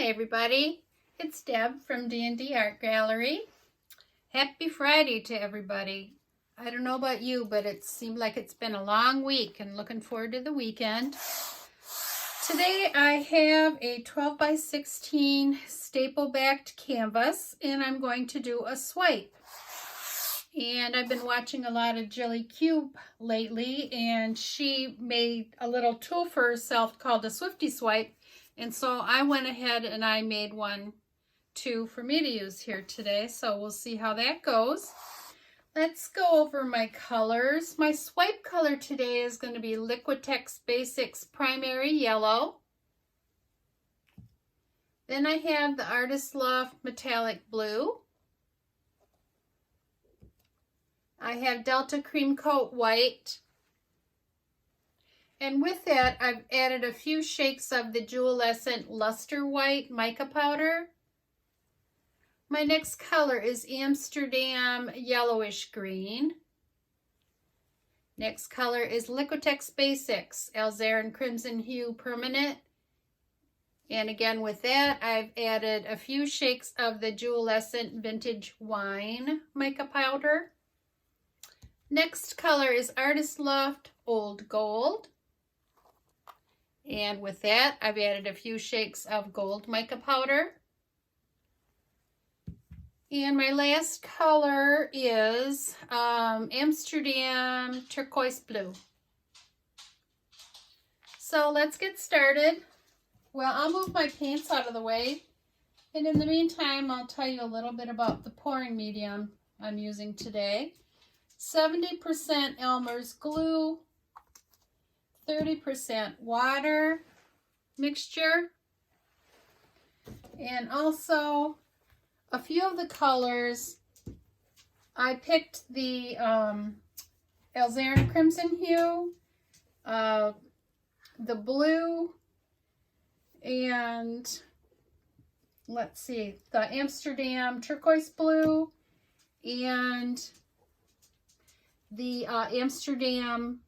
Hi everybody, it's Deb from DnDArtGallery. Happy Friday to everybody. I don't know about you, but it seemed like it's been a long week and looking forward to the weekend. Today I have a 12 by 16 staple backed canvas and I'm going to do a swipe. And I've been watching a lot of Gilly Kube lately, and she made a little tool for herself called a swifty-swipe. And so I went ahead and I made one too for me to use here today. So we'll see how that goes. Let's go over my colors. My swipe color today is going to be Liquitex Basics Primary Yellow. Then I have the Artist Loft Metallic Blue. I have Delta Creamcoat White. And with that, I've added a few shakes of the Jewelescent Luster White mica powder. My next color is Amsterdam Yellowish Green. Next color is Liquitex Basics Alzarin Crimson Hue Permanent. And again with that, I've added a few shakes of the Jewelescent Vintage Wine mica powder. Next color is Artist Loft Old Gold. And with that, I've added a few shakes of gold mica powder. And my last color is Amsterdam Turquoise Blue. So let's get started. Well, I'll move my paints out of the way. And in the meantime, I'll tell you a little bit about the pouring medium I'm using today. 70% Elmer's glue, 30% water mixture, and also a few of the colors. I picked the Alzarin Crimson Hue, the blue, and let's see, the Amsterdam Turquoise Blue, and the Amsterdam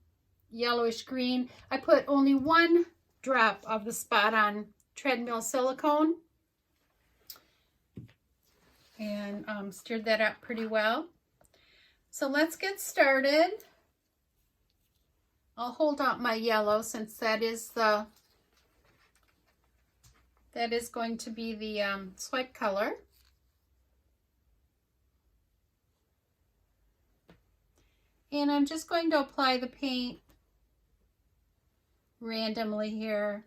Yellowish Green. I put only one drop of the Spot On treadmill silicone and stirred that up pretty well. So let's get started. I'll hold out my yellow since that is going to be the swipe color. And I'm just going to apply the paint randomly here.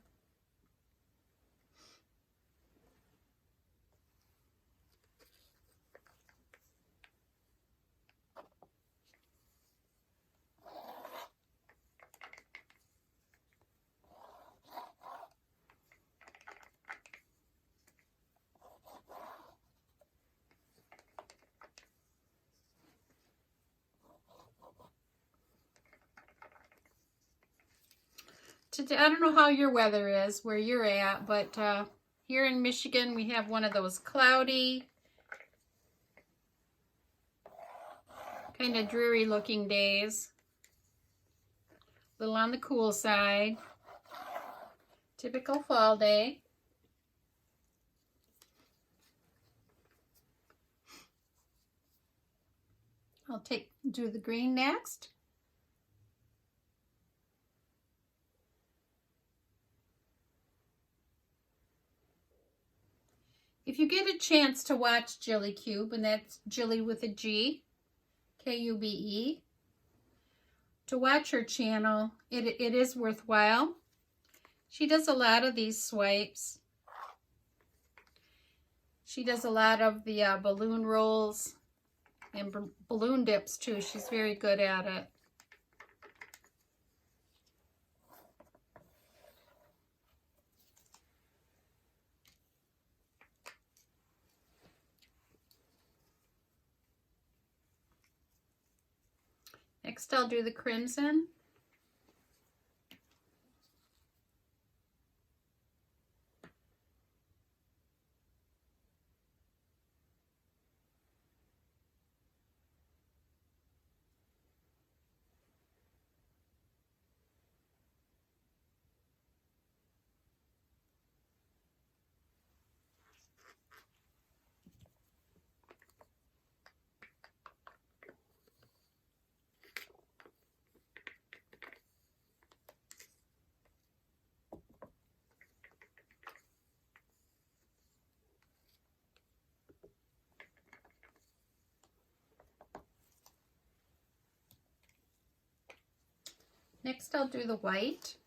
Today, I don't know how your weather is where you're at, but here in Michigan we have one of those cloudy, kind of dreary looking days. A little on the cool side. Typical fall day. I'll do the green next. If you get a chance to watch Gilly Kube, and that's Gilly with a G, K-U-B-E, to watch her channel, it is worthwhile. She does a lot of these swipes. She does a lot of the balloon rolls and balloon dips too. She's very good at it. Next, I'll do the crimson. Next I'll do the white.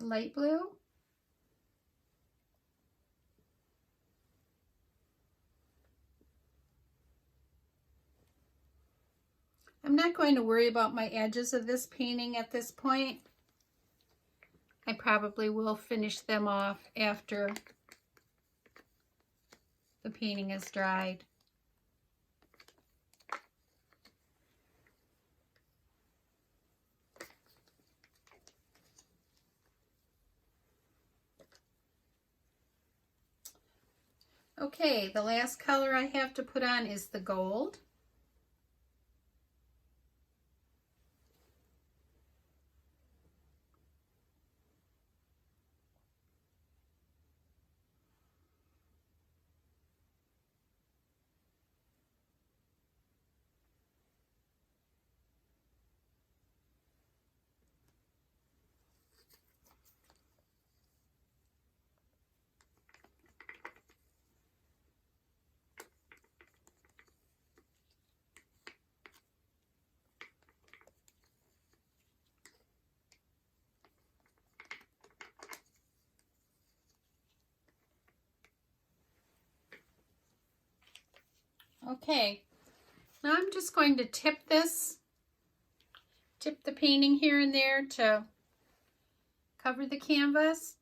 Light blue. I'm not going to worry about my edges of this painting at this point. I probably will finish them off after the painting is dried. Okay, the last color I have to put on is the gold. Okay, now I'm just going to tip the painting here and there to cover the canvas.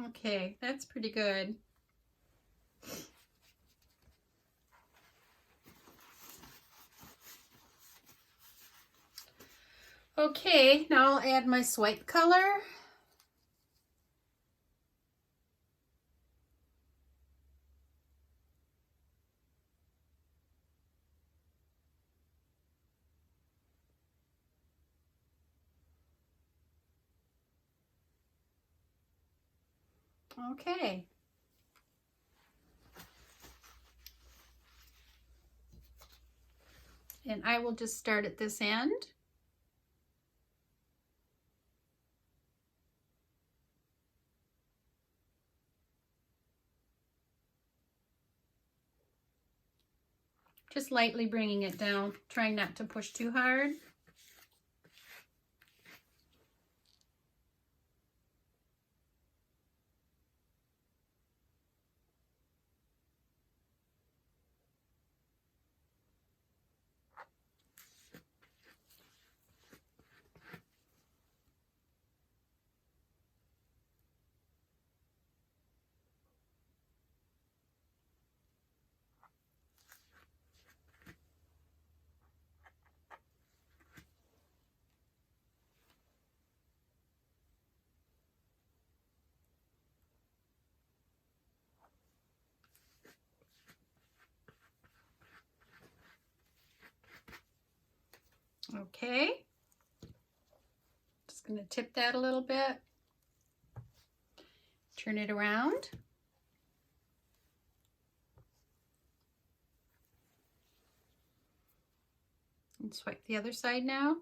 Okay, that's pretty good. Okay, now I'll add my swipe color. Okay. And I will just start at this end. Just lightly bringing it down, trying not to push too hard. Okay. I'm going to tip that a little bit. Turn it around. And swipe the other side now.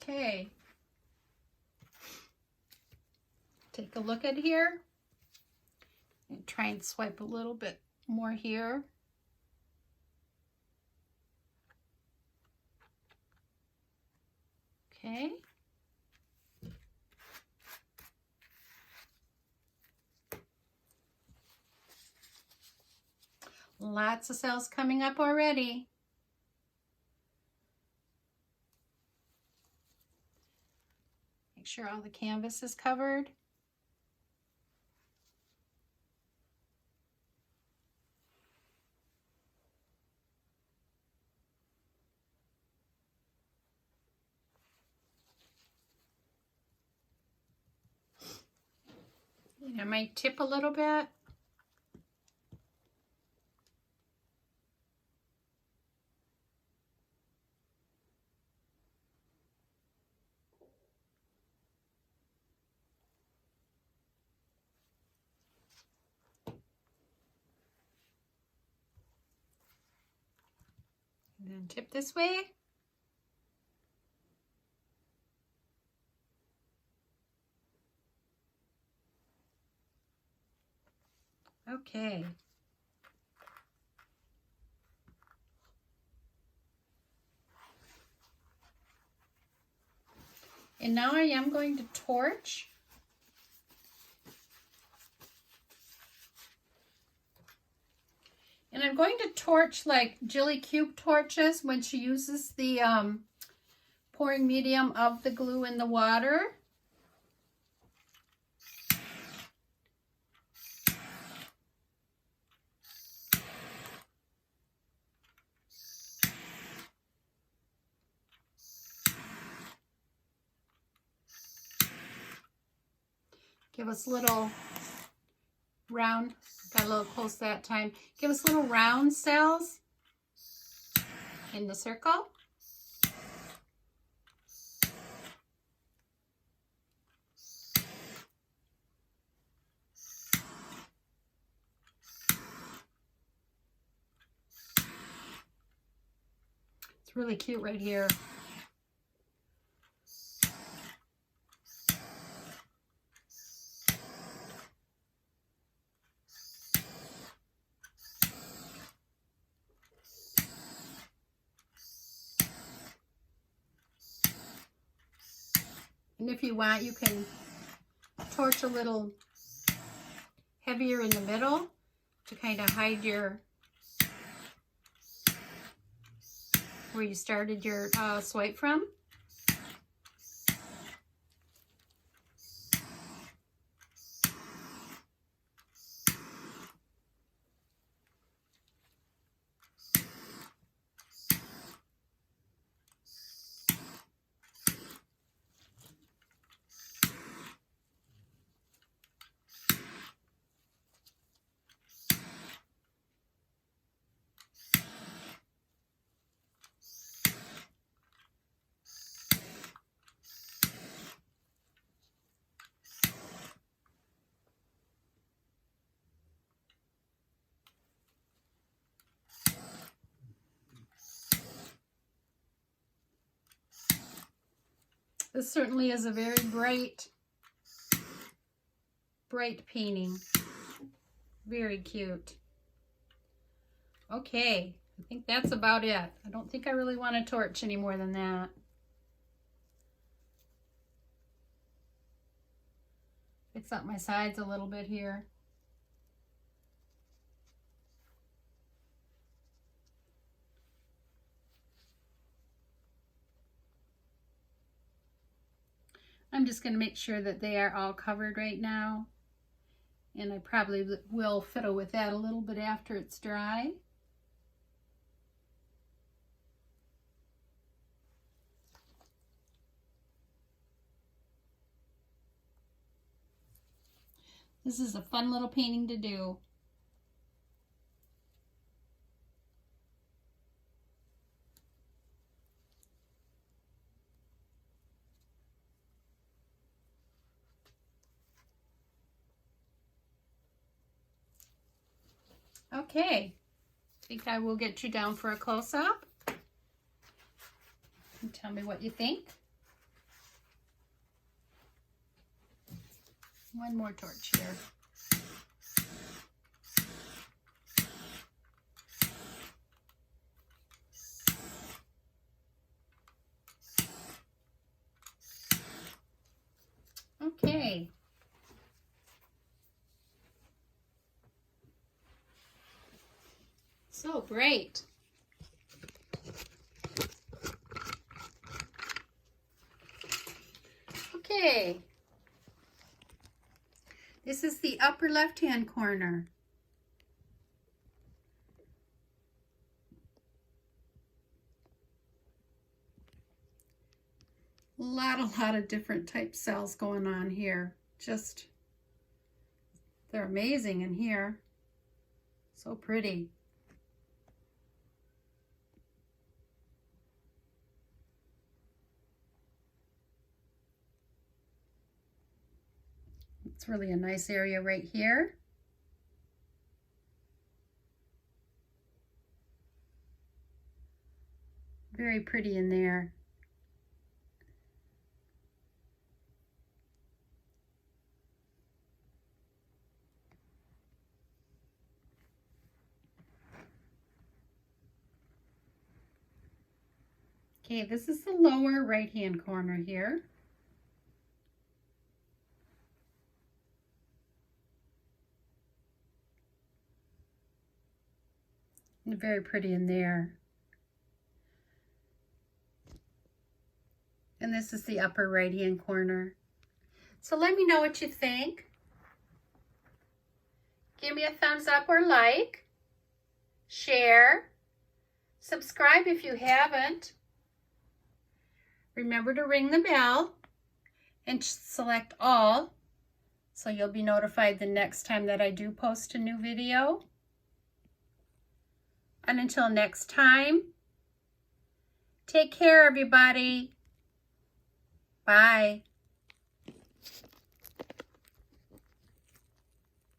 Okay, take a look at here and try and swipe a little bit more here. Okay. Lots of cells coming up already. Make sure all the canvas is covered. And I might tip a little bit. And then tip this way. Okay. And now I am going to torch. And I'm going to torch like Gilly Kube torches when she uses the pouring medium of the glue in the water. Give us little round, got a little close that time. Give us little round cells in the circle. It's really cute right here. And if you want, you can torch a little heavier in the middle to kind of hide your, where you started your swipe from. This certainly is a very bright painting. Very cute. Okay, I think that's about it. I don't think I really want to torch any more than that. Fix up my sides a little bit here. I'm just going to make sure that they are all covered right now. And I probably will fiddle with that a little bit after it's dry. This is a fun little painting to do. Okay, I think I will get you down for a close-up. And tell me what you think. One more torch here. Okay. So great. Okay. This is the upper left-hand corner. A lot of different type cells going on here. Just, they're amazing in here. So pretty. It's really a nice area right here. Very pretty in there. Okay, this is the lower right-hand corner here. Very pretty in there. And this is the upper right-hand corner. So let me know what you think. Give me a thumbs up or like. Share. Subscribe if you haven't. Remember to ring the bell and select all so you'll be notified the next time that I do post a new video. And until next time, take care, everybody. Bye.